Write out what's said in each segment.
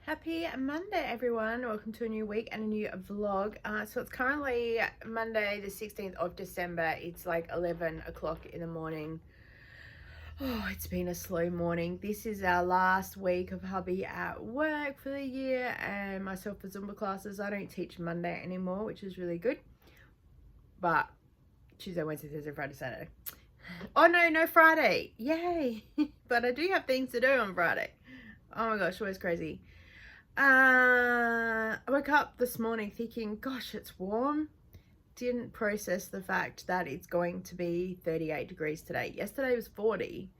Happy Monday, everyone. Welcome to a new week and a new vlog. So it's currently Monday, the 16th of December. It's like 11 o'clock in the morning. Oh, it's been a slow morning. This is our last week of hubby at work for the year, and myself for Zumba classes. I don't teach Monday anymore, which is really good. But Tuesday, Wednesday, Thursday, Friday, Saturday. Oh no Friday. Yay. But I do have things to do on Friday. Oh my gosh, always crazy. I woke up this morning thinking, gosh, it's warm. Didn't process the fact that it's going to be 38 degrees today. Yesterday was 40.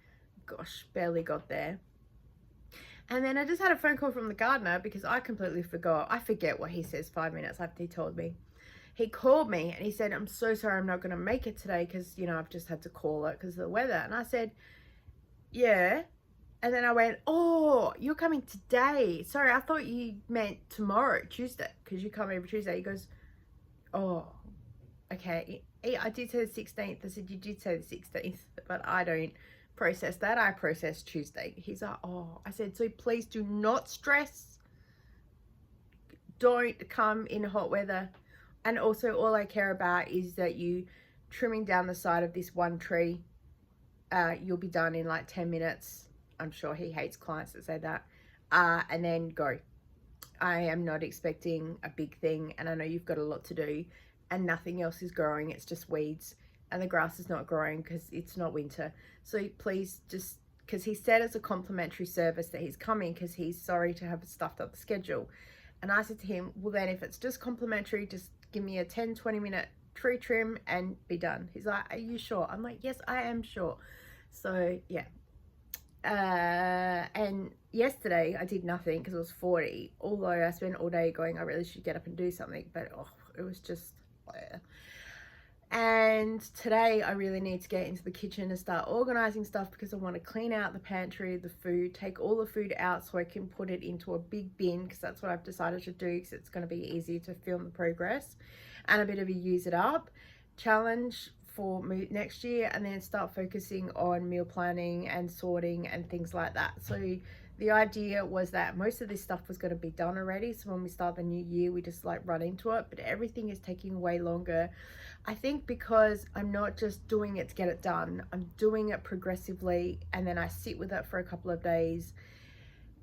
Gosh, barely got there. And then I just had a phone call from the gardener because I completely forgot. I forget what he says 5 minutes after he told me. He called me and he said, I'm so sorry I'm not going to make it today because, you know, I've just had to call it because of the weather. And I said, yeah. And then I went, oh, you're coming today. Sorry, I thought you meant tomorrow, Tuesday, because you come every Tuesday. He goes, oh, okay. I did say the 16th. I said, you did say the 16th, but I don't process that. I process Tuesday. He's like, oh. I said, so please do not stress. Don't come in hot weather. And also all I care about is that you trimming down the side of this one tree. You'll be done in like 10 minutes. I'm sure he hates clients that say that. And then go. I am not expecting a big thing, and I know you've got a lot to do, and nothing else is growing. It's just weeds, and the grass is not growing because it's not winter. So please just, because he said it's a complimentary service that he's coming because he's sorry to have stuffed up the schedule. And I said to him, well then if it's just complimentary, just give me a 10-20 minute tree trim and be done. He's like, are you sure? I'm like, yes, I am sure. So yeah. And yesterday I did nothing because it was 40, although I spent all day going I really should get up and do something, but oh, it was just and today I really need to get into the kitchen and start organizing stuff because I want to clean out the pantry, the food, take all the food out so I can put it into a big bin, because that's what I've decided to do, because it's going to be easier to film the progress and a bit of a use it up challenge for next year, and then start focusing on meal planning and sorting and things like that. So the idea was that most of this stuff was going to be done already, so when we start the new year we just like run into it, but everything is taking way longer. I think because I'm not just doing it to get it done, I'm doing it progressively, and then I sit with it for a couple of days,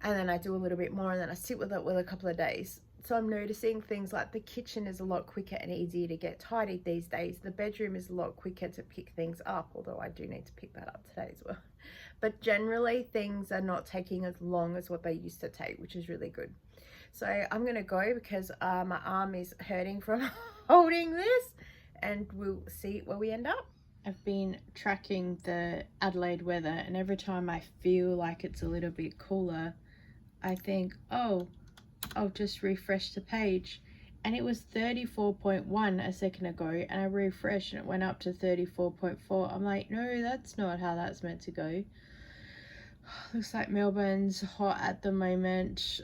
and then I do a little bit more, and then I sit with it with a couple of days. So I'm noticing things like the kitchen is a lot quicker and easier to get tidied these days. The bedroom is a lot quicker to pick things up, although I do need to pick that up today as well. But generally things are not taking as long as what they used to take, which is really good. So I'm going to go because my arm is hurting from holding this, and we'll see where we end up. I've been tracking the Adelaide weather, and every time I feel like it's a little bit cooler, I think, oh, I'll just refresh the page, and it was 34.1 a second ago, and I refreshed and it went up to 34.4. I'm like, no, that's not how that's meant to go. Looks like Melbourne's hot at the moment.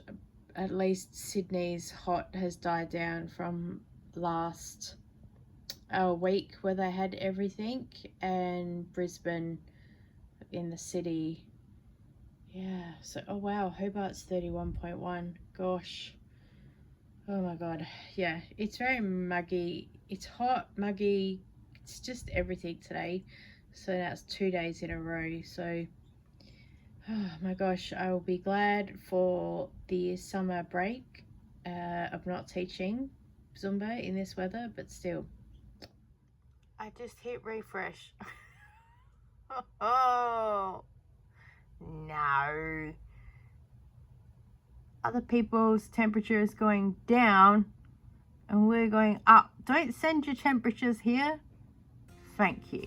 At least Sydney's hot has died down from last week where they had everything, and Brisbane in the city, yeah. So oh wow, Hobart's 31.1. Gosh, oh my god, yeah, it's very muggy. It's hot, muggy, it's just everything today. So that's 2 days in a row. So oh my gosh, I will be glad for the summer break of not teaching Zumba in this weather, but still. I just hit refresh. Oh no. Other people's temperature is going down and we're going up. Don't send your temperatures here. Thank you.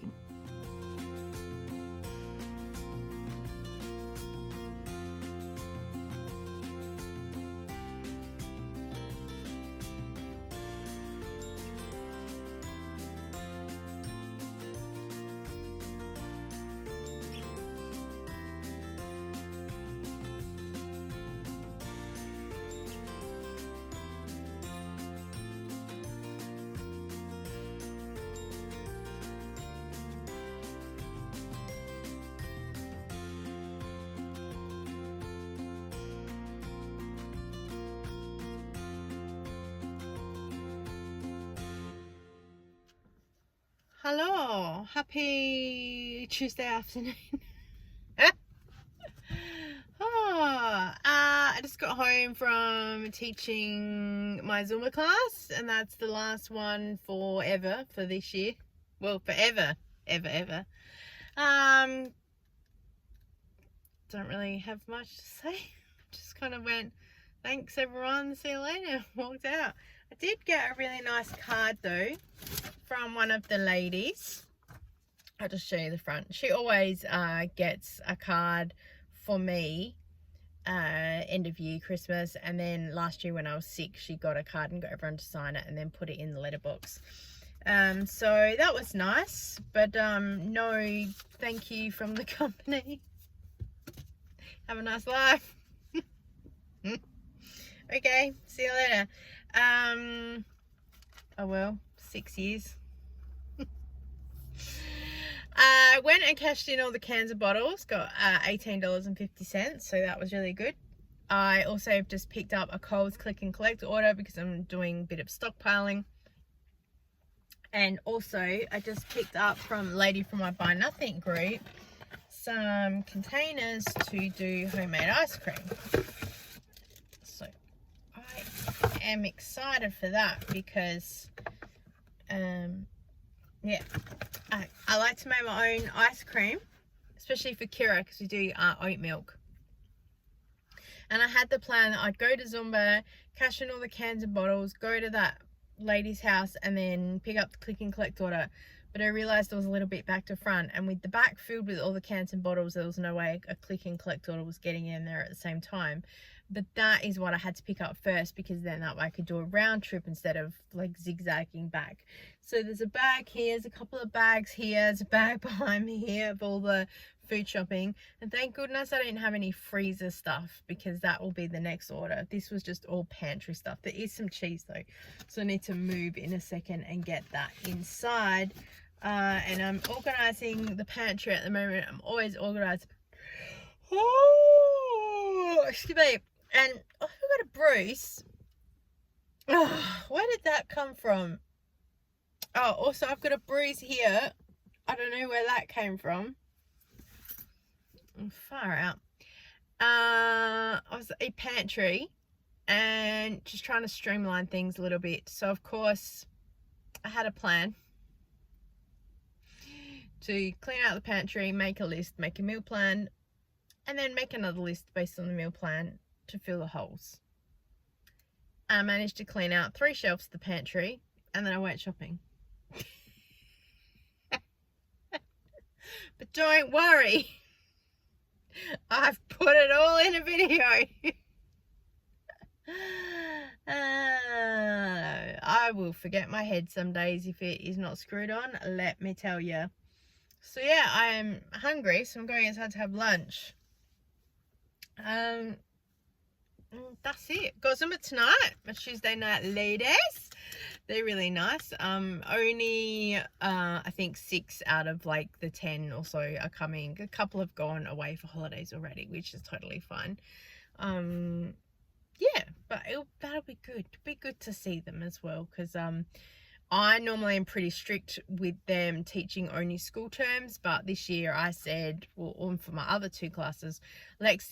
Hello, happy Tuesday afternoon. I just got home from teaching my Zumba class, and that's the last one forever for this year. Well, forever, ever. Don't really have much to say. Just kind of went, thanks everyone, see you later, walked out. I did get a really nice card though from one of the ladies. I'll just show you the front. She always gets a card for me end of year, Christmas, and then last year when I was sick, she got a card and got everyone to sign it and then put it in the letterbox. So that was nice, but no thank you from the company. Have a nice life. Okay, see you later. Oh well, 6 years. Went and cashed in all the cans and bottles, got $18.50, so that was really good. I also just picked up a Coles click and collect order because I'm doing a bit of stockpiling. And also I just picked up from a lady from my Buy Nothing group some containers to do homemade ice cream. So I am excited for that because yeah, I like to make my own ice cream, especially for Kira because we do oat milk. And I had the plan that I'd go to Zumba, cash in all the cans and bottles, go to that lady's house and then pick up the click and collect order. But I realised I was a little bit back to front, and with the back filled with all the cans and bottles, there was no way a click and collect order was getting in there at the same time. But that is what I had to pick up first, because then that way I could do a round trip instead of like zigzagging back. So there's a bag here, there's a couple of bags here, there's a bag behind me here of all the food shopping, and thank goodness I didn't have any freezer stuff because that will be the next order. This was just all pantry stuff. There is some cheese though, so I need to move in a second and get that inside. And I'm organizing the pantry at the moment. I'm always organized. Oh, excuse me. And I've got a bruise. Oh, where did that come from? Oh, also I've got a bruise here. I don't know where that came from. Far out. I was at a pantry and just trying to streamline things a little bit. So of course I had a plan to clean out the pantry, make a list, make a meal plan, and then make another list based on the meal plan to fill the holes. I managed to clean out 3 shelves of the pantry, and then I went shopping. But don't worry, I've put it all in a video. I will forget my head some days if it is not screwed on, let me tell you. So yeah, I am hungry, so I'm going inside to have lunch. That's it. Got some tonight, my Tuesday night ladies. They're really nice. Only I think 6 out of like the 10 or so are coming. A couple have gone away for holidays already, which is totally fine. Yeah, but that'll be good. It'll be good to see them as well, because I normally am pretty strict with them teaching only school terms, but this year I said, well, for my other 2 classes, let's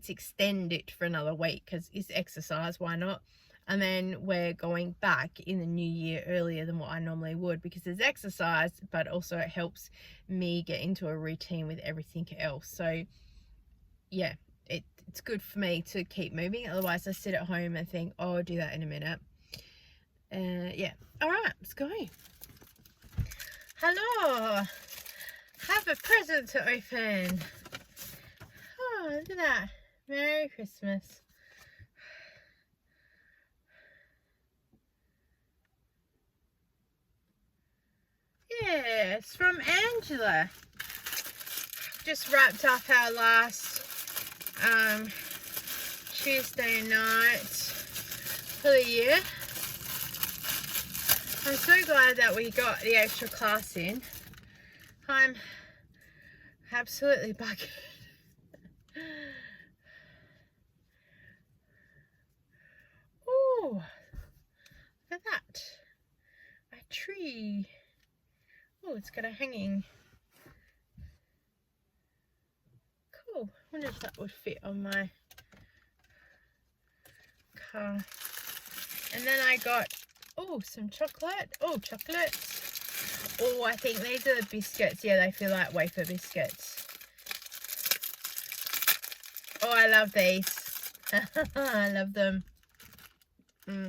extend it for another week because it's exercise, why not? And then we're going back in the new year earlier than what I normally would, because there's exercise, but also it helps me get into a routine with everything else. So yeah, it's good for me to keep moving. Otherwise I sit at home and think, oh, I'll do that in a minute. Yeah, all right, let's go. Hello, have a present to open. Oh, look at that. Merry Christmas. Yeah, it's from Angela. Just wrapped up our last Tuesday night for the year. I'm so glad that we got the extra class in. I'm absolutely bugged. Oh, look at that. A tree. Oh, Oh, it's got a hanging. Cool. I wonder if that would fit on my car. And then I got, oh, some chocolate. Oh, chocolates. Oh, I think these are the biscuits. Yeah, they feel like wafer biscuits. Oh, I love these. I love them.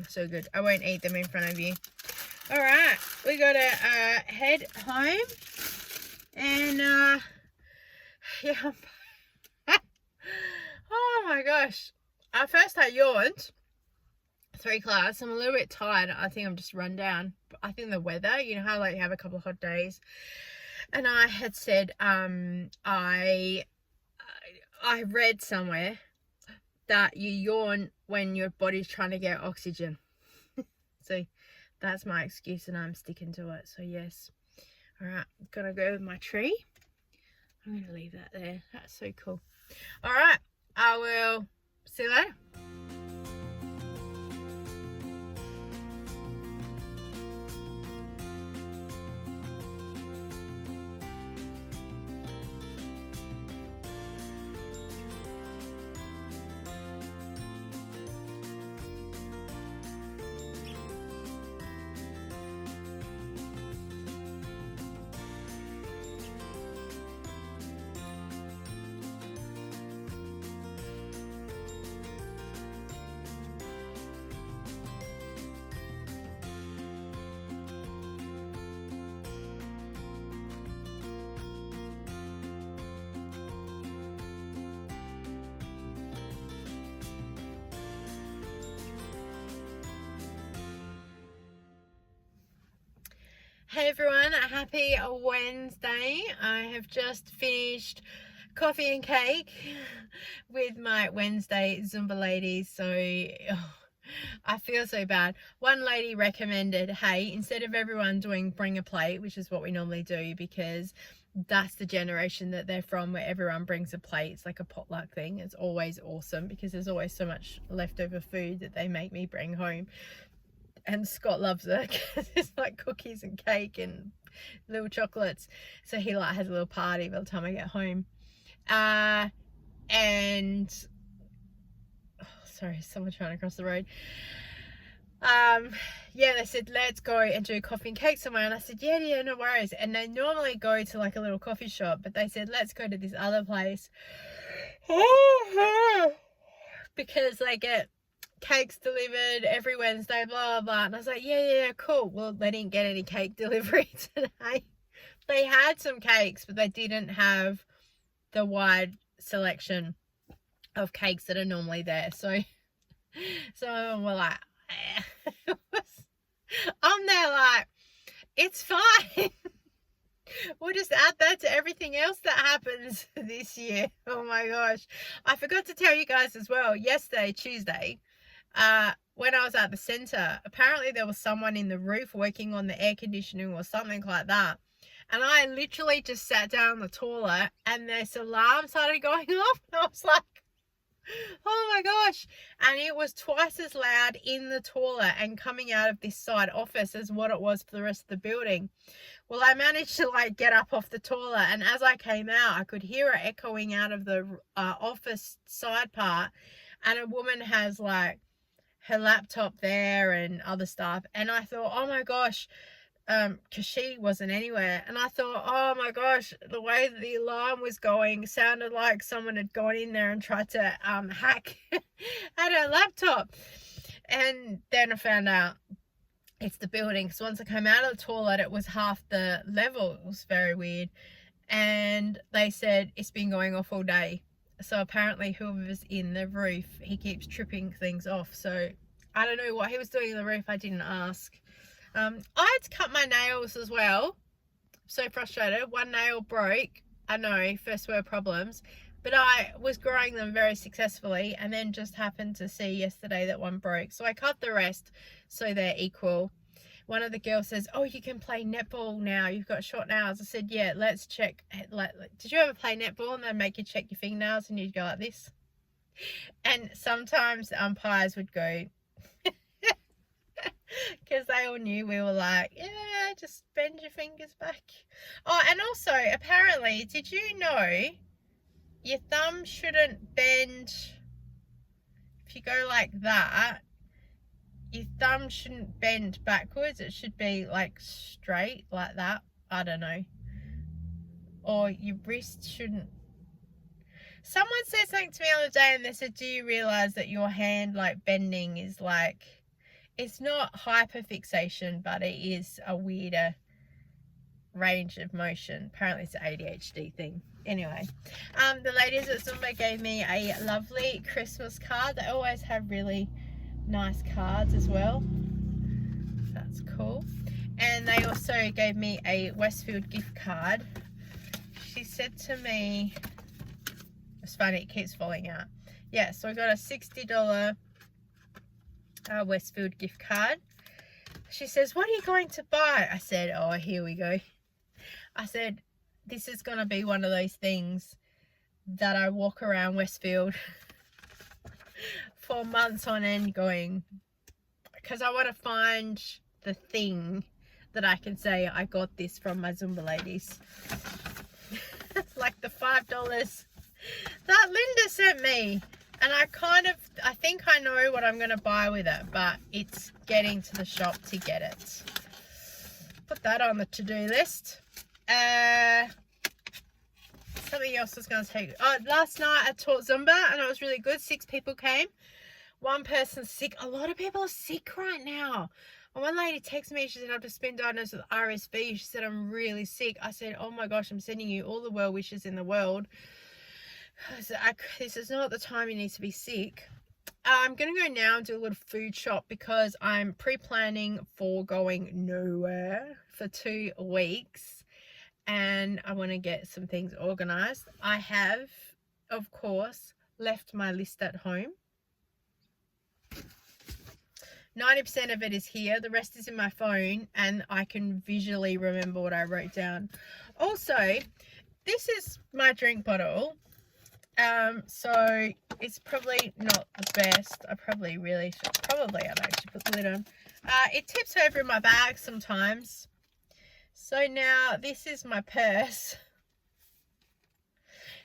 So good. I won't eat them in front of you. All right, we got to head home. And, yeah. Oh, my gosh. At first, I yawned. 3 class. I'm a little bit tired. I think I'm just run down. But I think the weather, you know how like you have a couple of hot days. And I had said, I read somewhere that you yawn when your body's trying to get oxygen. So that's my excuse and I'm sticking to it. So yes. All right, I'm gonna go with my tree. I'm gonna leave that there. That's so cool. All right, I will see you later. Hey everyone, happy Wednesday. I have just finished coffee and cake with my Wednesday Zumba ladies, so I feel so bad. One lady recommended, hey, instead of everyone doing bring a plate, which is what we normally do because that's the generation that they're from, where everyone brings a plate. It's like a potluck thing. It's always awesome because there's always so much leftover food that they make me bring home. And Scott loves it because it's like cookies and cake and little chocolates. So he like has a little party by the time I get home. And oh, sorry, someone trying to cross the road. Yeah, they said let's go and do coffee and cake somewhere, and I said yeah, no worries. And they normally go to like a little coffee shop, but they said let's go to this other place because they get cakes delivered every Wednesday, blah blah. And I was like yeah, cool. Well, they didn't get any cake delivery today. They had some cakes, but they didn't have the wide selection of cakes that are normally there. So some of them were like I'm there like it's fine. We'll just add that to everything else that happens this year. Oh my gosh, I forgot to tell you guys as well, yesterday, Tuesday, when I was at the centre, apparently there was someone in the roof working on the air conditioning or something like that. And I literally just sat down on the toilet and this alarm started going off. And I was like, oh my gosh. And it was twice as loud in the toilet and coming out of this side office as what it was for the rest of the building. Well, I managed to like get up off the toilet, and as I came out, I could hear it echoing out of the office side part. And a woman has like her laptop there and other stuff. And I thought, oh my gosh, because she wasn't anywhere. And I thought, oh my gosh, the way that the alarm was going sounded like someone had gone in there and tried to hack at her laptop. And then I found out it's the building. So once I came out of the toilet, it was half the level. It was very weird. And they said it's been going off all day. So apparently whoever's in the roof, he keeps tripping things off. So I don't know what he was doing in the roof. I didn't ask. I had to cut my nails as well. So frustrated. One nail broke. I know, first world problems. But I was growing them very successfully and then just happened to see yesterday that one broke. So I cut the rest so they're equal. One of the girls says, oh, you can play netball now. You've got short nails. I said, yeah, let's check. Did you ever play netball and they make you check your fingernails and you'd go like this? And sometimes the umpires would go, because they all knew we were like, yeah, just bend your fingers back. Oh, and also, apparently, did you know your thumb shouldn't bend? If you go like that, your thumb shouldn't bend backwards. It should be like straight like that. I don't know. Or your wrist shouldn't. Someone said something to me the other day and they said, do you realize that your hand like bending is like, it's not hyperfixation, but it is a weirder range of motion. Apparently it's an ADHD thing. Anyway, the ladies at Zumba gave me a lovely Christmas card. They always have really nice cards as well. That's cool. And they also gave me a Westfield gift card. She said to me, it's funny, it keeps falling out. Yeah, so I got a $60 Westfield gift card. She says, what are you going to buy? I said, oh, here we go. I said, this is going to be one of those things that I walk around Westfield for months on end going, because I want to find the thing that I can say I got this from my Zumba ladies. Like the $5 that Linda sent me, and I think I know what I'm going to buy with it, but it's getting to the shop to get it. Put that on the to-do list. Something else I was going to take. Oh, last night I taught Zumba and it was really good. 6 people came. One person's sick. A lot of people are sick right now. And one lady texted me, she said, I've just been diagnosed with RSV. She said, I'm really sick. I said, oh my gosh, I'm sending you all the well wishes in the world. This is not the time you need to be sick. I'm going to go now and do a little food shop because I'm pre-planning for going nowhere for 2 weeks. And I want to get some things organized. I have, of course, left my list at home. 90% of it is here. The rest is in my phone and I can visually remember what I wrote down. Also, this is my drink bottle. So it's probably not the best. I probably really should. I'd actually put the lid on. It tips over in my bag sometimes. So now this is my purse.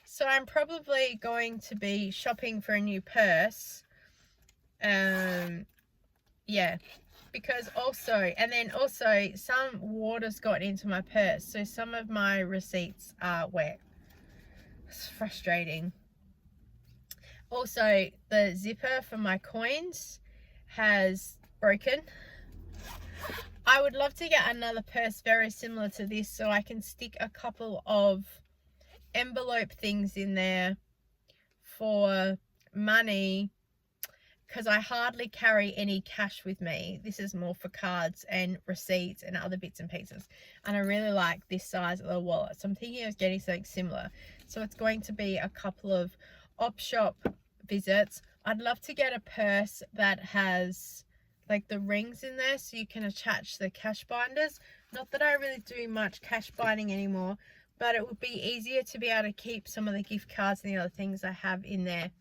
So I'm probably going to be shopping for a new purse. Yeah, because also some water's got into my purse. So some of my receipts are wet. It's frustrating. Also, the zipper for my coins has broken. I would love to get another purse very similar to this so I can stick a couple of envelope things in there for money, because I hardly carry any cash with me. This is more for cards and receipts and other bits and pieces. And I really like this size of the wallet. So I'm thinking of getting something similar. So it's going to be a couple of op shop visits. I'd love to get a purse that has like the rings in there so you can attach the cash binders. Not that I really do much cash binding anymore, but it would be easier to be able to keep some of the gift cards and the other things I have in there.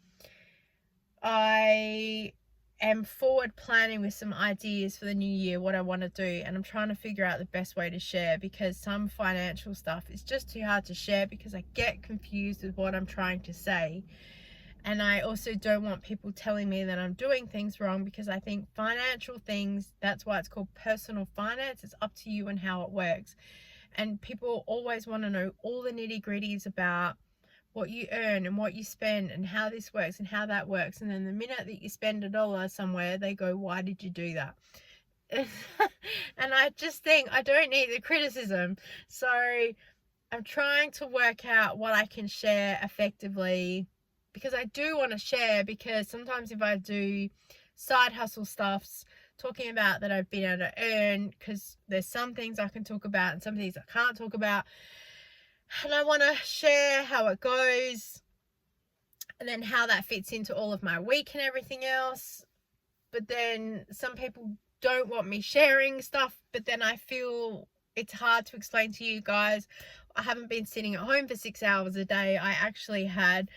I am forward planning with some ideas for the new year, what I want to do, and I'm trying to figure out the best way to share, because some financial stuff is just too hard to share because I get confused with what I'm trying to say. And I also don't want people telling me that I'm doing things wrong, because I think financial things, that's why it's called personal finance. It's up to you and how it works. And people always want to know all the nitty-gritties about what you earn and what you spend and how this works and how that works. And then the minute that you spend $1 somewhere, they go, why did you do that? And I just think I don't need the criticism. So I'm trying to work out what I can share effectively, because I do want to share, because sometimes if I do side hustle stuffs, talking about that I've been able to earn, because there's some things I can talk about and some things I can't talk about, and I want to share how it goes and then how that fits into all of my week and everything else. But then some people don't want me sharing stuff, but then I feel it's hard to explain to you guys. I haven't been sitting at home for 6 hours a day. I actually had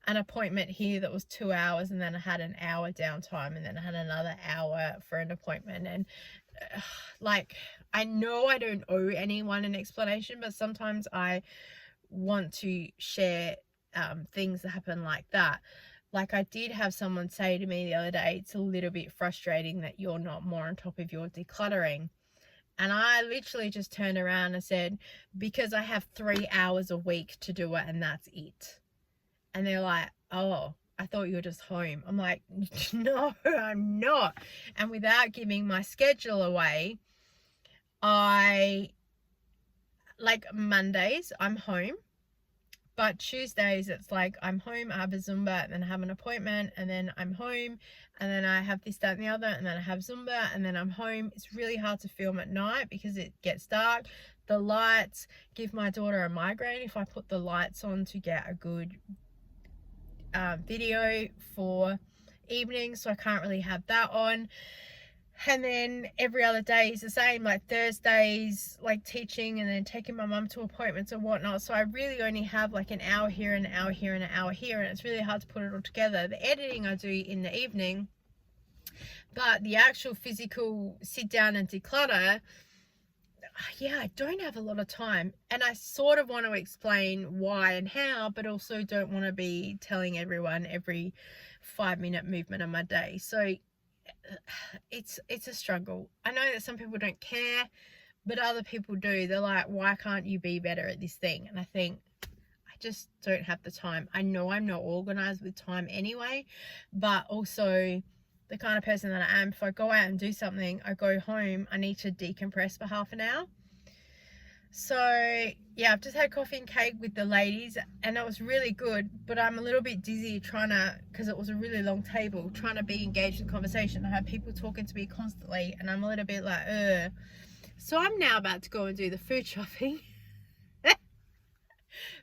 an appointment here that was 2 hours, and then I had an hour downtime, and then I had another hour for an appointment. And like, I know I don't owe anyone an explanation, but sometimes I want to share things that happen like that. Like, I did have someone say to me the other day, it's a little bit frustrating that you're not more on top of your decluttering. And I literally just turned around and said, because I have 3 hours a week to do it and that's it. And they're like, oh, I thought you were just home. I'm like, no, I'm not. And without giving my schedule away, like, Mondays, I'm home. But Tuesdays, it's like I'm home, I have a Zumba, and then I have an appointment, and then I'm home, and then I have this, that, and the other, and then I have Zumba, and then I'm home. It's really hard to film at night because it gets dark. The lights give my daughter a migraine if I put the lights on to get a good video for evening, so I can't really have that on. And then every other day is the same, like Thursdays, like teaching and then taking my mum to appointments and whatnot. So I really only have like an hour here and an hour here and an hour here, and it's really hard to put it all together. The editing I do in the evening, but the actual physical sit down and declutter, yeah, I don't have a lot of time. And I sort of want to explain why and how, but also don't want to be telling everyone every 5-minute movement of my day. So it's a struggle. I know that some people don't care, but other people do. They're like, why can't you be better at this thing? And I think I just don't have the time. I know I'm not organized with time anyway, but also the kind of person that I am, if I go out and do something, I go home, I need to decompress for half an hour. So yeah, I've just had coffee and cake with the ladies and it was really good, but I'm a little bit dizzy because it was a really long table, trying to be engaged in conversation. I had people talking to me constantly and I'm a little bit like, ugh. So I'm now about to go and do the food shopping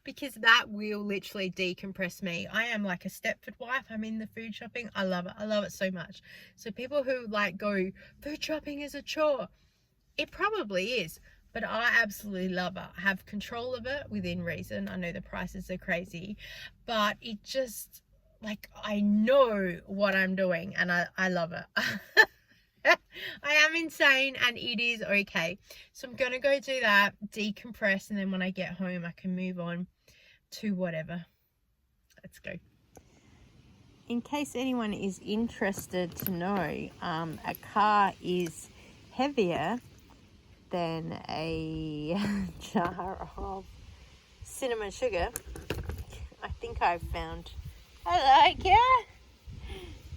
because that will literally decompress me. I am like a Stepford wife. I'm in the food shopping. I love it. I love it so much. So people who like go, food shopping is a chore. It probably is. But I absolutely love it. I have control of it within reason. I know the prices are crazy, but it just, like, I know what I'm doing and I love it. I am insane and it is okay. So I'm going to go do that, decompress, and then when I get home, I can move on to whatever. Let's go. In case anyone is interested to know, a car is heavier than a jar of cinnamon sugar. I think I've found, hello, yeah,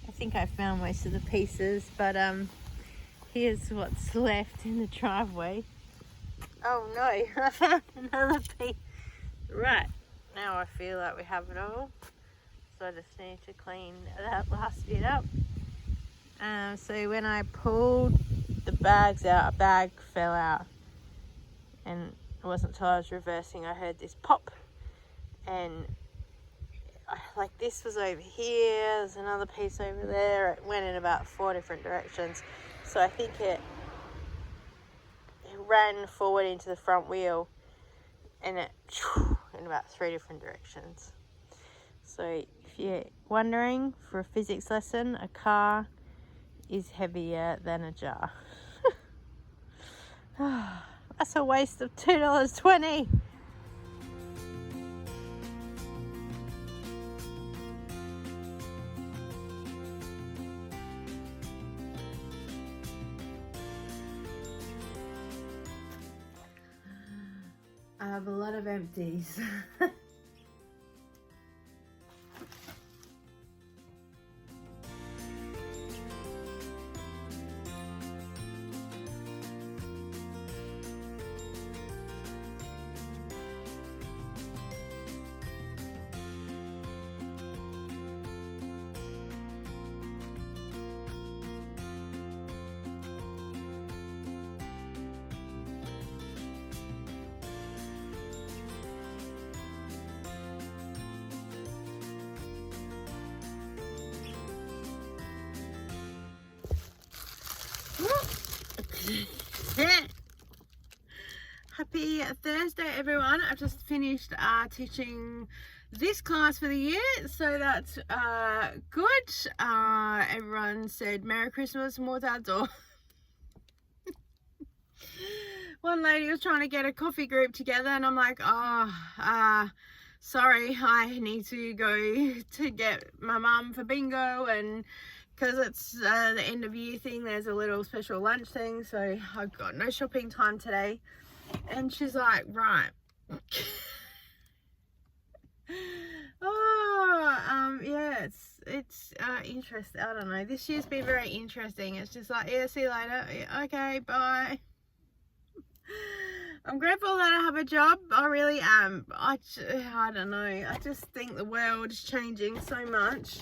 I think I found most of the pieces, but here's what's left in the driveway. Oh no, I found another piece. Right, now I feel like we have it all, so I just need to clean that last bit up. So when I pulled the bags out, a bag fell out, and it wasn't until I was reversing I heard this pop, and like this was over here, there's another piece over there. It went in about 4 different directions, so I think it ran forward into the front wheel and it in about 3 different directions. So if you're wondering, for a physics lesson, a car is heavier than a jar. That's a waste of $2.20. I have a lot of empties. Happy Thursday, everyone. I've just finished teaching this class for the year, so that's good. Everyone said Merry Christmas, more dads, or one lady was trying to get a coffee group together, and I'm like, oh, sorry, I need to go to get my mum for bingo, and because it's the end of year thing, there's a little special lunch thing, so I've got no shopping time today. And she's like, right. Yeah, it's interesting. I don't know, this year's been very interesting. It's just like, yeah, see you later. Yeah, okay, bye. I'm grateful that I have a job. I really am. I don't know, I just think the world is changing so much.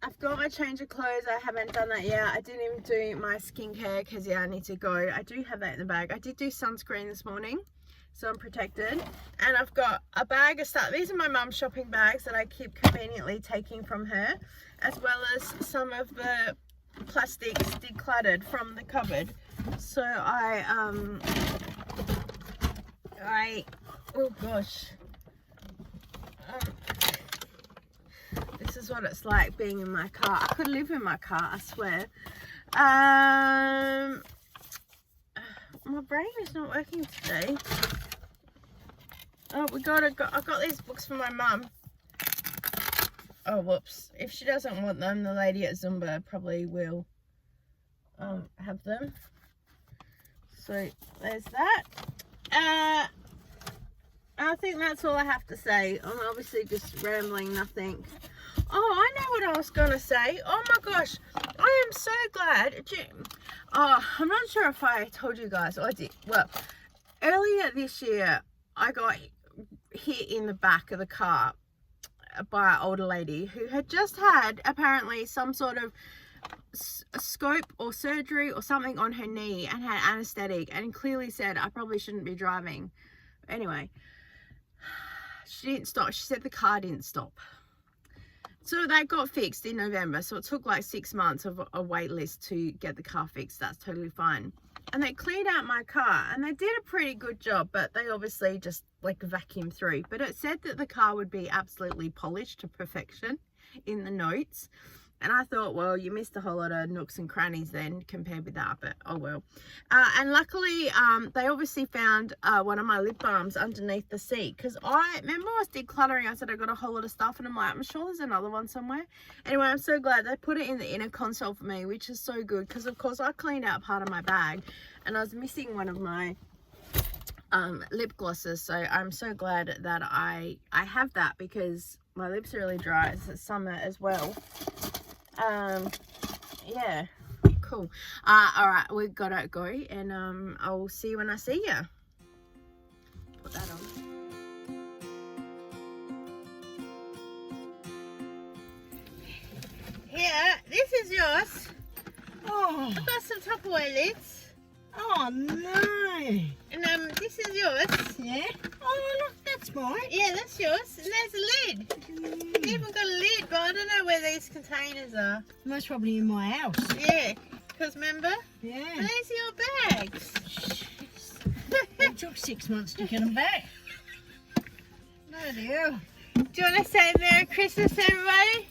I've got my change of clothes. I haven't done that yet. I didn't even do my skincare because, yeah, I need to go. I do have that in the bag. I did do sunscreen this morning, so I'm protected. And I've got a bag of stuff. These are my mum's shopping bags that I keep conveniently taking from her, as well as some of the plastics decluttered from the cupboard. So oh gosh. This is what it's like being in my car. I could live in my car, I swear. My brain is not working today. Oh, I got these books for my mum. Oh, whoops. If she doesn't want them, the lady at Zumba probably will have them. So there's that. I think that's all I have to say. I'm obviously just rambling, nothing. Oh, I know what I was going to say. Oh my gosh, I am so glad. Oh, I'm not sure if I told you guys. I did. Well, earlier this year, I got hit in the back of the car by an older lady who had just had apparently some sort of a scope or surgery or something on her knee and had anesthetic, and clearly said I probably shouldn't be driving. Anyway, she didn't stop. She said the car didn't stop. So that got fixed in November. So it took like 6 months of a wait list to get the car fixed. That's totally fine. And they cleaned out my car, and they did a pretty good job, but they obviously just like vacuumed through. But it said that the car would be absolutely polished to perfection in the notes. And I thought, well, you missed a whole lot of nooks and crannies then compared with that, but oh well. And luckily, they obviously found one of my lip balms underneath the seat, because I remember I was decluttering. I said I got a whole lot of stuff, and I'm like, I'm sure there's another one somewhere. Anyway, I'm so glad they put it in the inner console for me, which is so good, because of course I cleaned out part of my bag and I was missing one of my lip glosses. So I'm so glad that I have that, because my lips are really dry. It's summer as well. Yeah, cool. All right, we've got to go, and I'll see you when I see you. Put that on. Here, this is yours. Oh, I've got some Tupperware lids. oh no. And this is yours. Yeah. Oh look, that's mine. Yeah, that's yours. And there's a lid. You even got a lid, but I don't know where these containers are. Most probably in my house. Yeah, because remember? Yeah. These are your bags. It took 6 months to get them back. Bloody hell. Do you want to say Merry Christmas, everybody?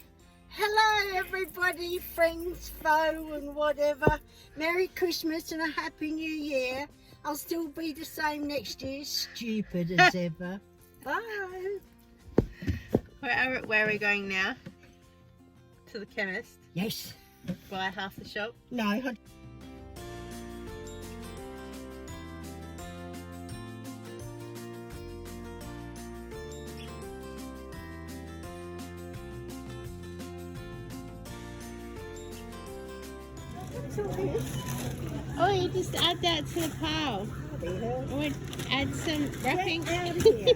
Hello everybody, friends, foe and whatever. Merry Christmas and a Happy New Year. I'll still be the same next year, stupid as ever. Bye. Where are we going now? To the chemist? Yes. Buy half the shop? No. Oh, you just add that to the pile. Or add some wrapping. Get out of here.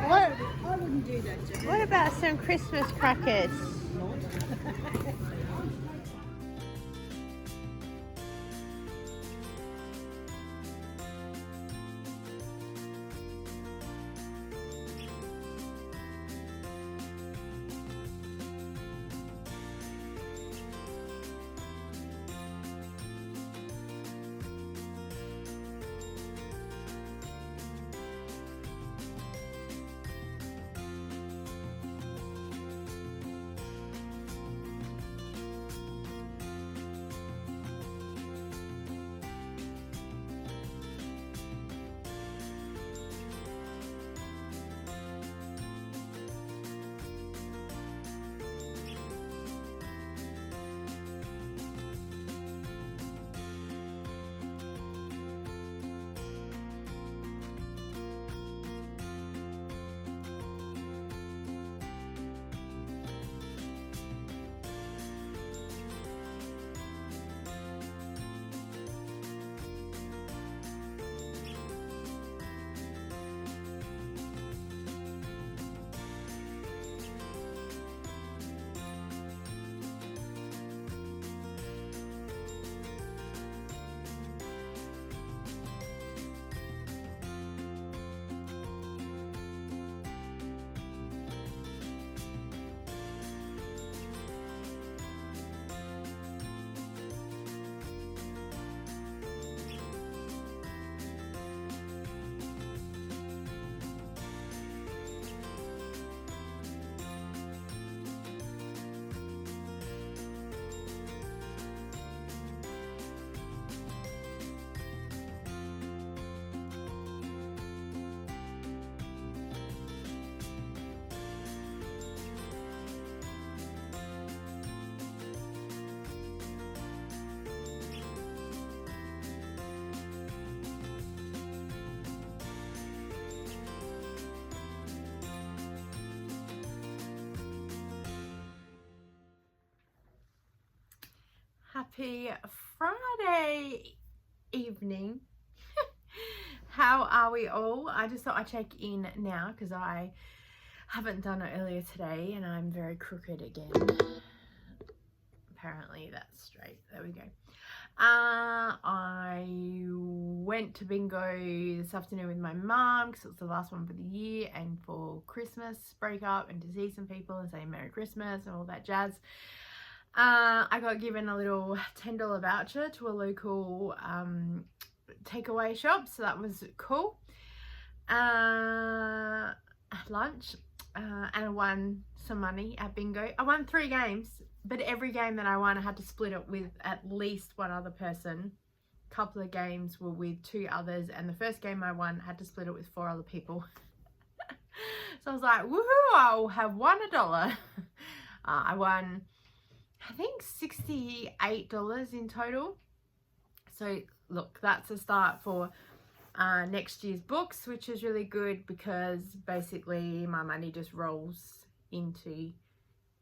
What, I wouldn't do that, Joe. what about some Christmas crackers? Happy Friday evening. How are we all? I just thought I'd check in now because I haven't done it earlier today and I'm very crooked again. Apparently that's straight. There we go. I went to bingo this afternoon with my mum because it's the last one for the year and for Christmas break up and to see some people and say Merry Christmas and all that jazz. I got given a little $10 voucher to a local takeaway shop, so that was cool. At lunch and I won some money at bingo. I won 3 games, but every game that I won I had to split it with at least one other person. A couple of games were with 2 others, and the first game I won I had to split it with 4 other people. So I was like, woohoo, I'll have won $1. I won, I think, $68 in total. So look, that's a start for next year's books, which is really good because basically my money just rolls into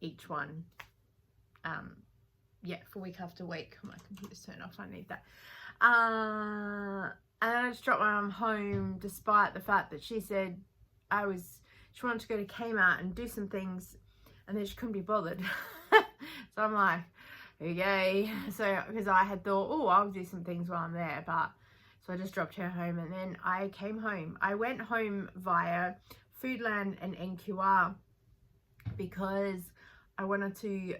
each one. Yeah, for week after week. My computer's turned off, I need that. And then I just dropped my mum home despite the fact that she said she wanted to go to Kmart and do some things and then she couldn't be bothered. So I'm like, okay. So because I had thought, oh, I'll do some things while I'm there, but so I just dropped her home and then I came home. I went home via Foodland and NQR because I wanted to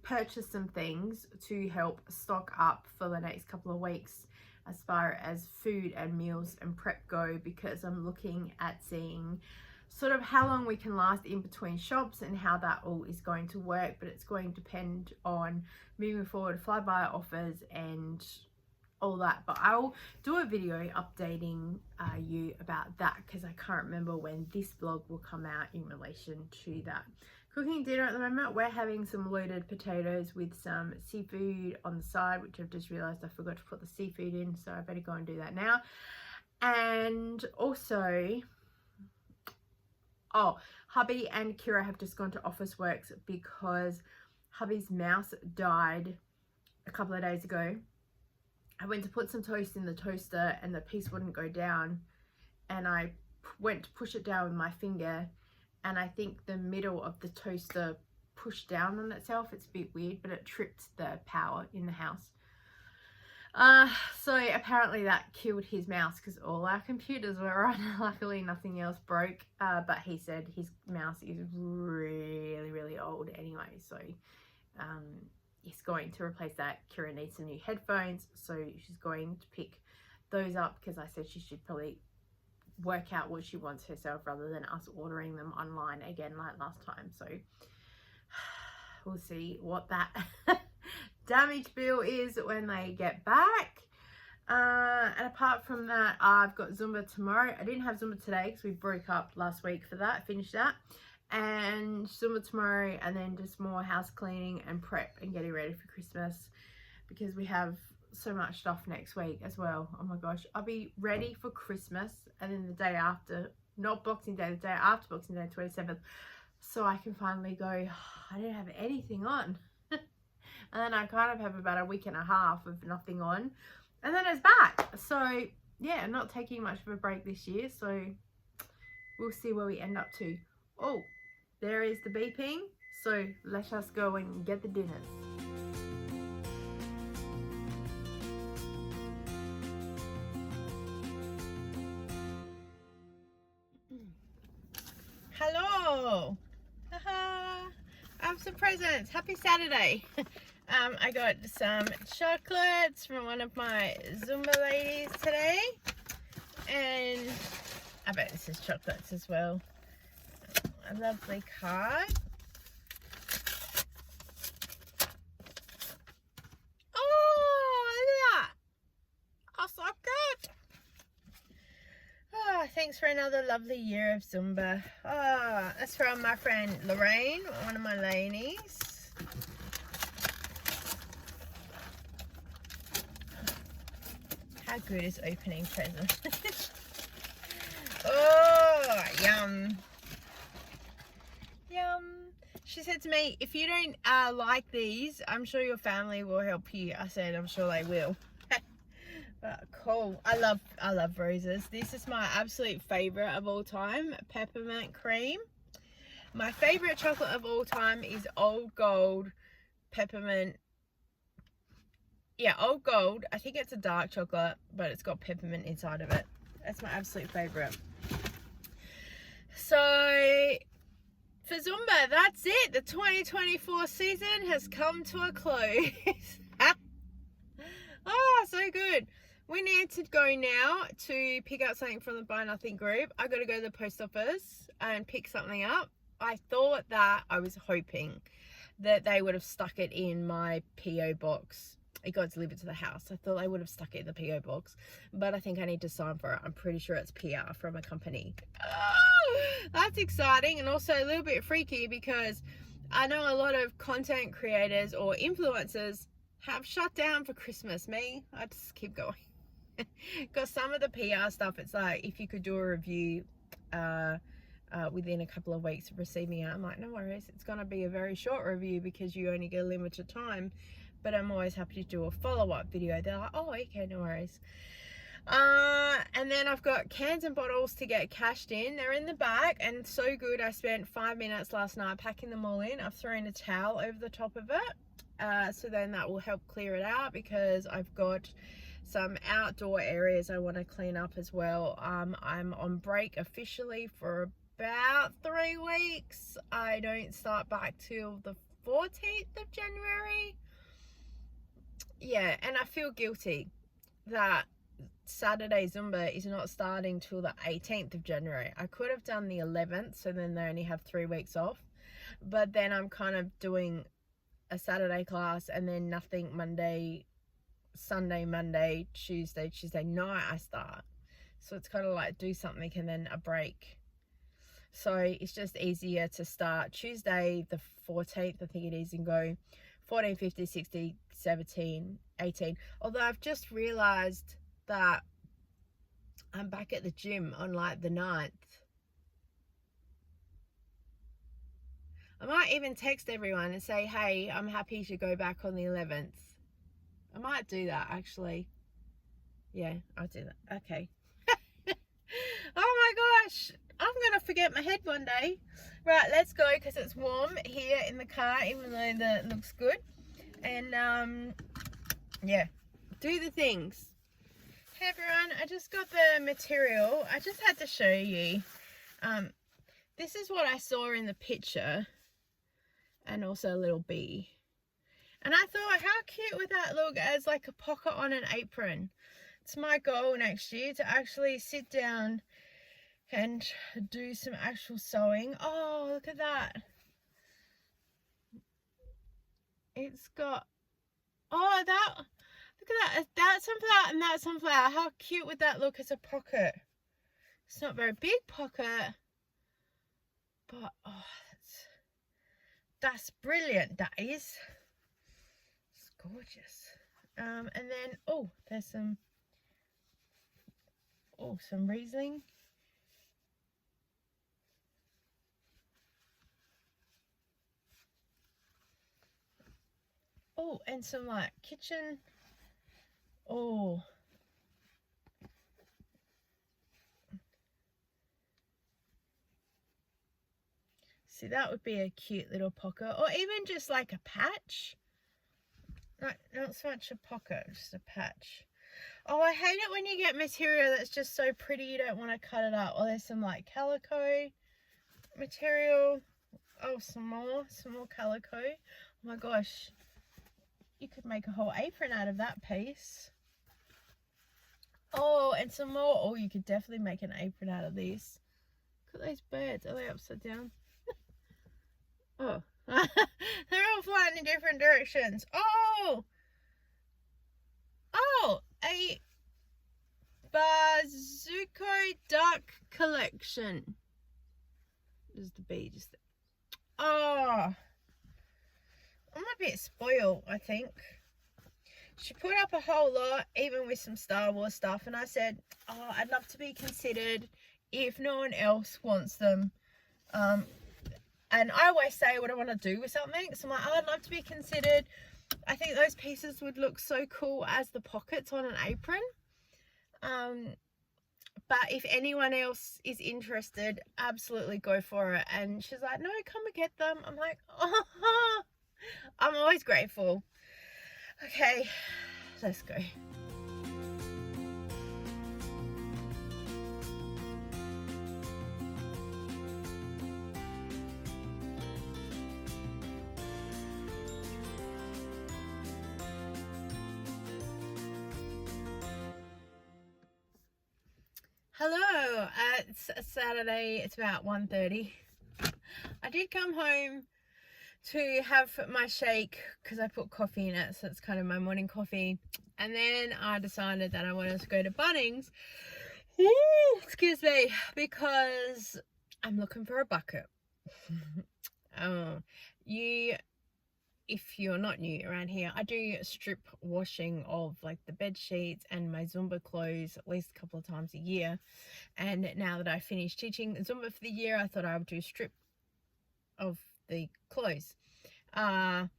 purchase some things to help stock up for the next couple of weeks as far as food and meals and prep go, because I'm looking at seeing sort of how long we can last in between shops and how that all is going to work. But it's going to depend on moving forward, flyby offers and all that. But I'll do a video updating you about that because I can't remember when this vlog will come out in relation to that. Cooking dinner at the moment, we're having some loaded potatoes with some seafood on the side, which I've just realised I forgot to put the seafood in, so I better go and do that now. And also, oh, hubby and Kira have just gone to Officeworks because hubby's mouse died a couple of days ago. I went to put some toast in the toaster and the piece wouldn't go down, and I went to push it down with my finger and I think the middle of the toaster pushed down on itself. It's a bit weird, but it tripped the power in the house. So apparently that killed his mouse because all our computers were on. Luckily nothing else broke, but he said his mouse is really old anyway, so he's going to replace that. Kira needs some new headphones, so she's going to pick those up because I said she should probably work out what she wants herself rather than us ordering them online again like last time. So we'll see what that damage bill is when they get back. And apart from that, I've got Zumba tomorrow. I didn't have Zumba today because we broke up last week for that. Finished that, and Zumba tomorrow, and then just more house cleaning and prep and getting ready for Christmas because we have so much stuff next week as well. Oh my gosh, I'll be ready for Christmas and then the day after, not Boxing Day, the day after Boxing Day, 27th, so I can finally go, I didn't have anything on. And then I kind of have about a week and a half of nothing on, and then it's back. So yeah, I'm not taking much of a break this year, so we'll see where we end up to. Oh, there is the beeping, so let us go and get the dinners. Hello. I have some presents. Happy Saturday. I got some chocolates from one of my Zumba ladies today, and I bet this is chocolates as well. A lovely card. Oh, look at that. Oh, so good. Oh, thanks for another lovely year of Zumba. Oh, that's from my friend Lorraine, one of my ladies. How good is opening presents? Oh, yum. Yum. She said to me, if you don't like these, I'm sure your family will help you. I said, I'm sure they will. Cool. I love roses. This is my absolute favorite of all time, peppermint cream. My favorite chocolate of all time is Old Gold peppermint. Yeah, Old Gold. I think it's a dark chocolate, but it's got peppermint inside of it. That's my absolute favorite. So for Zumba, that's it. The 2024 season has come to a close. Oh, so good. We need to go now to pick up something from the Buy Nothing group. I got to go to the post office and pick something up. I thought that, I was hoping that they would have stuck it in my PO box. It got delivered to the house. I thought they would have stuck it in the PO box, but I think I need to sign for it. I'm pretty sure it's PR from a company. Oh, that's exciting, and also a little bit freaky because I know a lot of content creators or influencers have shut down for Christmas. Me, I just keep going. Because some of the PR stuff, it's like, if you could do a review within a couple of weeks of receiving it, I'm like, no worries, it's going to be a very short review because you only get a limited time, but I'm always happy to do a follow-up video. They're like, oh, okay, no worries. And then I've got cans and bottles to get cashed in. They're in the back, and so good. I spent 5 minutes last night packing them all in. I've thrown a towel over the top of it, so then that will help clear it out, because I've got some outdoor areas I want to clean up as well. I'm on break officially for about 3 weeks. I don't start back till the 14th of January. Yeah, and I feel guilty that Saturday Zumba is not starting till the 18th of January. I could have done the 11th, so then they only have 3 weeks off, but then I'm kind of doing a Saturday class and then nothing Monday, Sunday, Monday, Tuesday night I start. So it's kind of like do something and then a break. So it's just easier to start Tuesday the 14th, I think it is, and go 14, 15, 16, 17, 18. Although I've just realized that I'm back at the gym on like the 9th. I might even text everyone and say, hey, I'm happy to go back on the 11th. I might do that, actually. Yeah, I'll do that. Okay. Oh my gosh, I'm going to forget my head one day. Right, let's go, because it's warm here in the car, even though it looks good. And, yeah, do the things. Hey everyone, I just got the material. I just had to show you. This is what I saw in the picture, and also a little bee. And I thought, how cute would that look as like a pocket on an apron? It's my goal next year to actually sit down and do some actual sewing. Oh, look at that. It's got, oh, that, look at that. That's sunflower and that's sunflower. How cute would that look as a pocket? It's not a very big pocket, but oh, that's brilliant, that is. It's gorgeous. And then, oh, there's some, oh, some Riesling. Oh, and some like kitchen. Oh. See, that would be a cute little pocket, or even just like a patch. Not so much a pocket, just a patch. Oh, I hate it when you get material that's just so pretty you don't want to cut it up. Or there's some like calico material. Oh, some more calico. Oh my gosh, you could make a whole apron out of that piece. Oh, and some more. Oh, you could definitely make an apron out of these. Look at those birds. Are they upside down? Oh, they're all flying in different directions. Oh, a Bazooka duck collection. There's the bee just there. Oh, I'm a bit spoiled, I think. She put up a whole lot, even with some Star Wars stuff, and I said, oh, I'd love to be considered if no one else wants them. And And I always say what I want to do with something. So I'm like, oh, I'd love to be considered. I think those pieces would look so cool as the pockets on an apron. But if anyone else is interested, absolutely go for it. And she's like, no, come and get them. I'm like, oh, I'm always grateful. Okay, let's go. Hello, it's Saturday, it's about 1:30. I did come home to have my shake because I put coffee in it, so it's kind of my morning coffee. And then I decided that I wanted to go to Bunnings, excuse me, because I'm looking for a bucket. If you're not new around here, I do strip washing of like the bed sheets and my Zumba clothes at least a couple of times a year. And now that I finished teaching Zumba for the year, I thought I would do strip of the clothes. The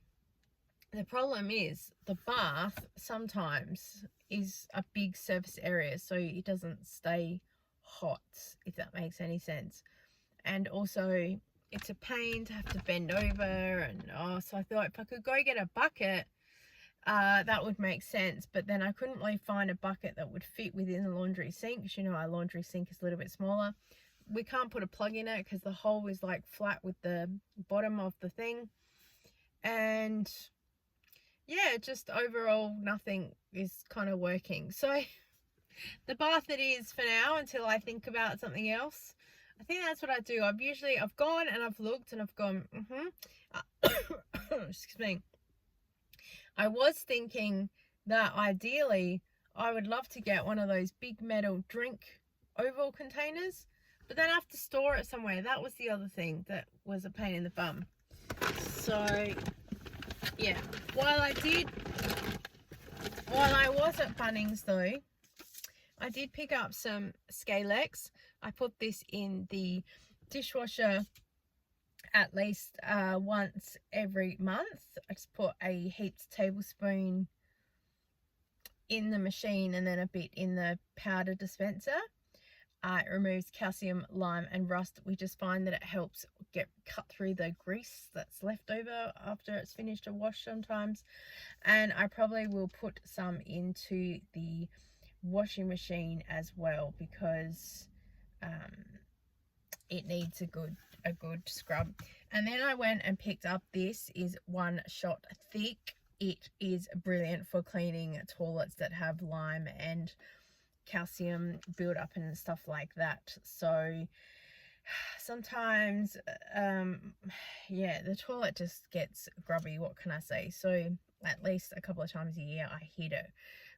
problem is the bath sometimes is a big surface area, so it doesn't stay hot, if that makes any sense. And also it's a pain to have to bend over, and so I thought if I could go get a bucket, that would make sense. But then I couldn't really find a bucket that would fit within the laundry sink, because you know our laundry sink is a little bit smaller. We can't put a plug in it because the hole is like flat with the bottom of the thing. And yeah, just overall nothing is kind of working. So the bath it is for now until I think about something else. I think that's what I do. I've gone and I've looked and I've gone, excuse me. I was thinking that ideally I would love to get one of those big metal drink oval containers, but then I have to store it somewhere. That was the other thing that was a pain in the bum. So yeah, while I was at Bunnings though, I did pick up some Scalex. I put this in the dishwasher at least once every month. I just put a heaped tablespoon in the machine and then a bit in the powder dispenser. It removes calcium, lime and rust. We just find that it helps cut through the grease that's left over after it's finished a wash sometimes. And I probably will put some into the washing machine as well, because it needs a good scrub. And then I went and picked up, this is One Shot Thick. It is brilliant for cleaning toilets that have lime and calcium build up and stuff like that. So sometimes yeah, the toilet just gets grubby, what can I say? So at least a couple of times a year I hit it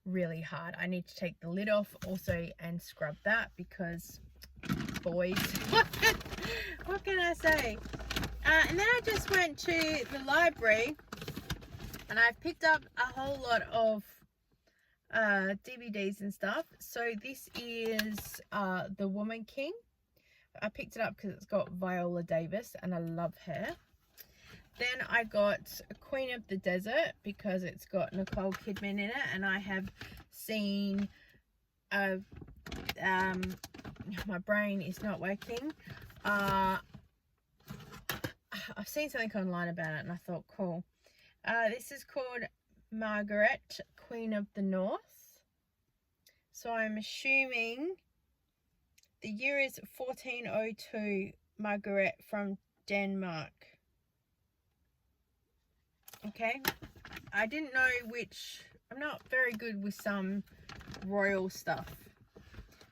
really hard. I need to take the lid off also and scrub that, because boys, what can I say? And then I just went to the library and I picked up a whole lot of DVDs and stuff. So this is The Woman King. I picked it up because it's got Viola Davis and I love her. Then I got Queen of the Desert because it's got Nicole Kidman in it, and I have seen my brain is not working. I've seen something online about it and I thought cool. This is called Margaret, Queen of the North. So I'm assuming the year is 1402. Margaret from Denmark. Okay, I didn't know which. I'm not very good with some royal stuff.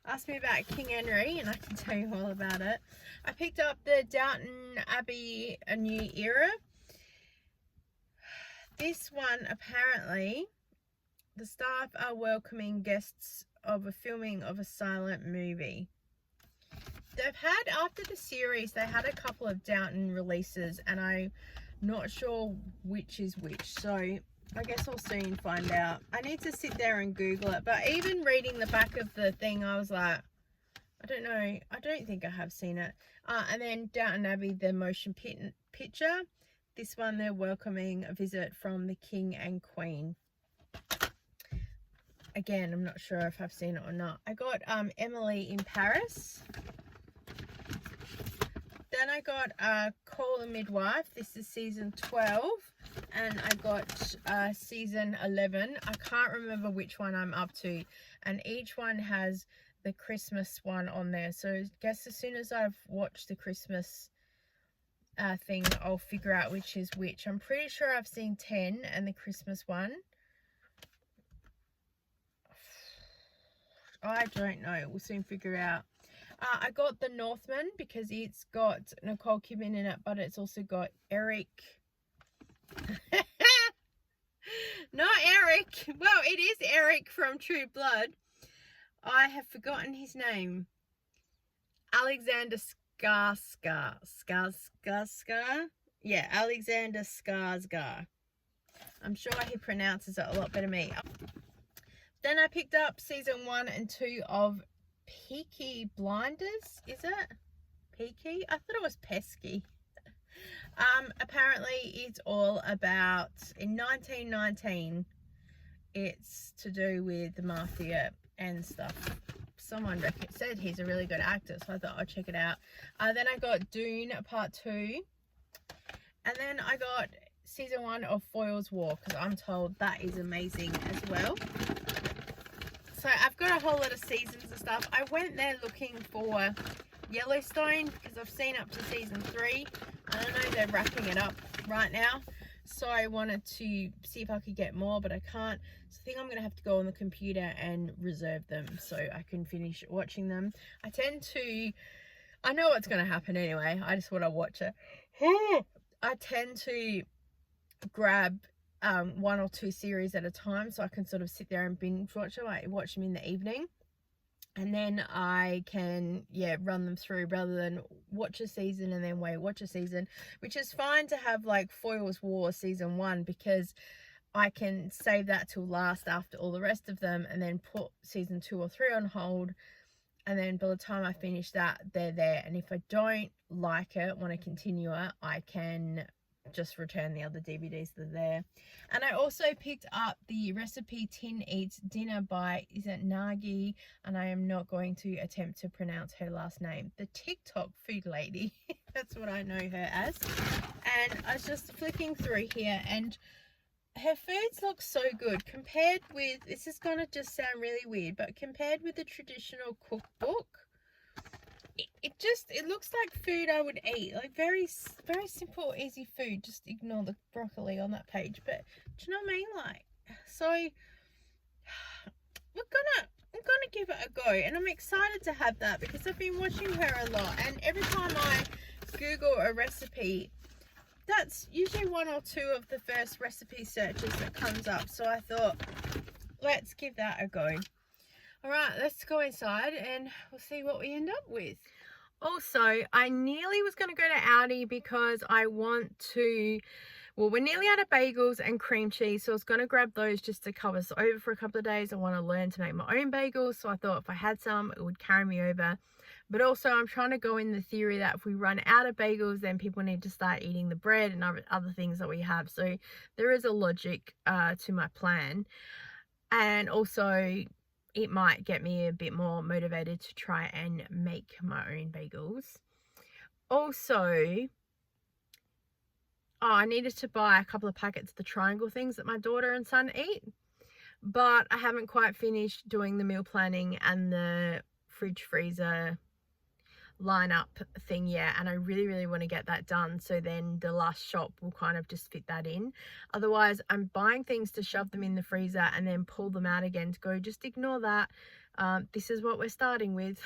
Ask me about King Henry and I can tell you all about it. I picked up the Downton Abbey A New Era. This one, apparently the staff are welcoming guests of a filming of a silent movie. They've had, after the series, they had a couple of Downton releases and I'm not sure which is which, so I guess I'll soon find out. I need to sit there and Google it, but even reading the back of the thing I was like, I don't know. I don't think I have seen it. And then Downton Abbey, the motion picture. This one, they're welcoming a visit from the King and Queen. Again, I'm not sure if I've seen it or not. I got Emily in Paris. Then I got Call the Midwife. This is season 12. And I got season 11. I can't remember which one I'm up to. And each one has the Christmas one on there. So I guess as soon as I've watched the Christmas thing, I'll figure out which is which. I'm pretty sure I've seen 10 and the Christmas one. I don't know. We'll soon figure out. I got The Northman because it's got Nicole Kidman in it, but it's also got Eric. Not Eric. Well, it is Eric from True Blood. I have forgotten his name. Alexander Skarsgård. Yeah, Alexander Skarsgård. I'm sure he pronounces it a lot better than me. Then I picked up season 1 and 2 of Peaky Blinders. Is it? Peaky? I thought it was Pesky. Apparently it's all about, in 1919, it's to do with the mafia and stuff. Someone said he's a really good actor, so I thought I'd check it out. Then I got Dune Part 2. And then I got season 1 of Foyle's War, because I'm told that is amazing as well. So I've got a whole lot of seasons and stuff. I went there looking for Yellowstone because I've seen up to season 3. I know they're wrapping it up right now. So I wanted to see if I could get more, but I can't. So I think I'm going to have to go on the computer and reserve them so I can finish watching them. I know what's going to happen anyway. I just want to watch it. I tend to grab 1 or 2 series at a time so I can sort of sit there and binge watch them. I watch them in the evening and then I can run them through rather than watch a season and then watch a season, which is fine to have like Foyle's War season 1 because I can save that till last after all the rest of them and then put season 2 or 3 on hold, and then by the time I finish that, they're there. And if I don't like it, want to continue it, I can just return the other DVDs that are there. And I also picked up the Recipe Tin Eats Dinner by, is it Nagi? And I am not going to attempt to pronounce her last name. The TikTok food lady. That's what I know her as. And I was just flicking through here and her foods look so good compared with, this is going to just sound really weird, but compared with the traditional cookbook, it looks like food I would eat, like very simple, easy food. Just ignore the broccoli on that page, but do you know what I mean? Like, so I'm gonna give it a go, and I'm excited to have that because I've been watching her a lot, and every time I Google a recipe, that's usually 1 or 2 of the first recipe searches that comes up. So I thought, let's give that a go. All right, let's go inside and we'll see what we end up with. Also, I nearly was going to go to Aldi because I want to, well, we're nearly out of bagels and cream cheese, so I was going to grab those just to cover us over for a couple of days. I want to learn to make my own bagels, so I thought if I had some, it would carry me over. But also, I'm trying to go in the theory that if we run out of bagels, then people need to start eating the bread and other things that we have. So there is a logic to my plan. And also, it might get me a bit more motivated to try and make my own bagels. Also, I needed to buy a couple of packets of the triangle things that my daughter and son eat. But I haven't quite finished doing the meal planning and the fridge freezer lineup thing yet, and I really want to get that done, so then the last shop will kind of just fit that in. Otherwise, I'm buying things to shove them in the freezer and then pull them out again to go, just ignore that. This is what we're starting with.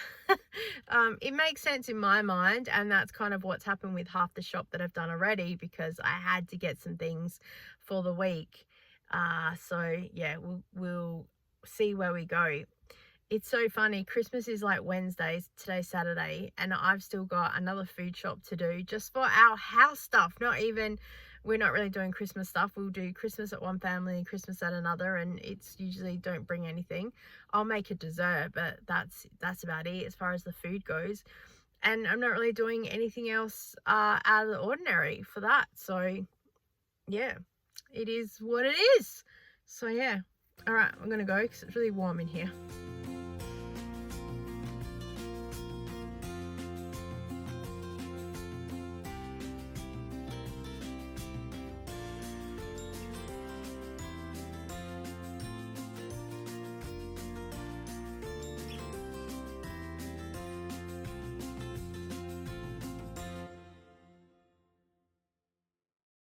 It makes sense in my mind, and that's kind of what's happened with half the shop that I've done already because I had to get some things for the week. So yeah, we'll see where we go. It's so funny. Christmas is like Wednesday, today's Saturday, and I've still got another food shop to do just for our house stuff. We're not really doing Christmas stuff. We'll do Christmas at one family, Christmas at another, and it's usually don't bring anything. I'll make a dessert, but that's about it as far as the food goes. And I'm not really doing anything else out of the ordinary for that. So yeah, it is what it is. So yeah. All right, I'm gonna go because it's really warm in here.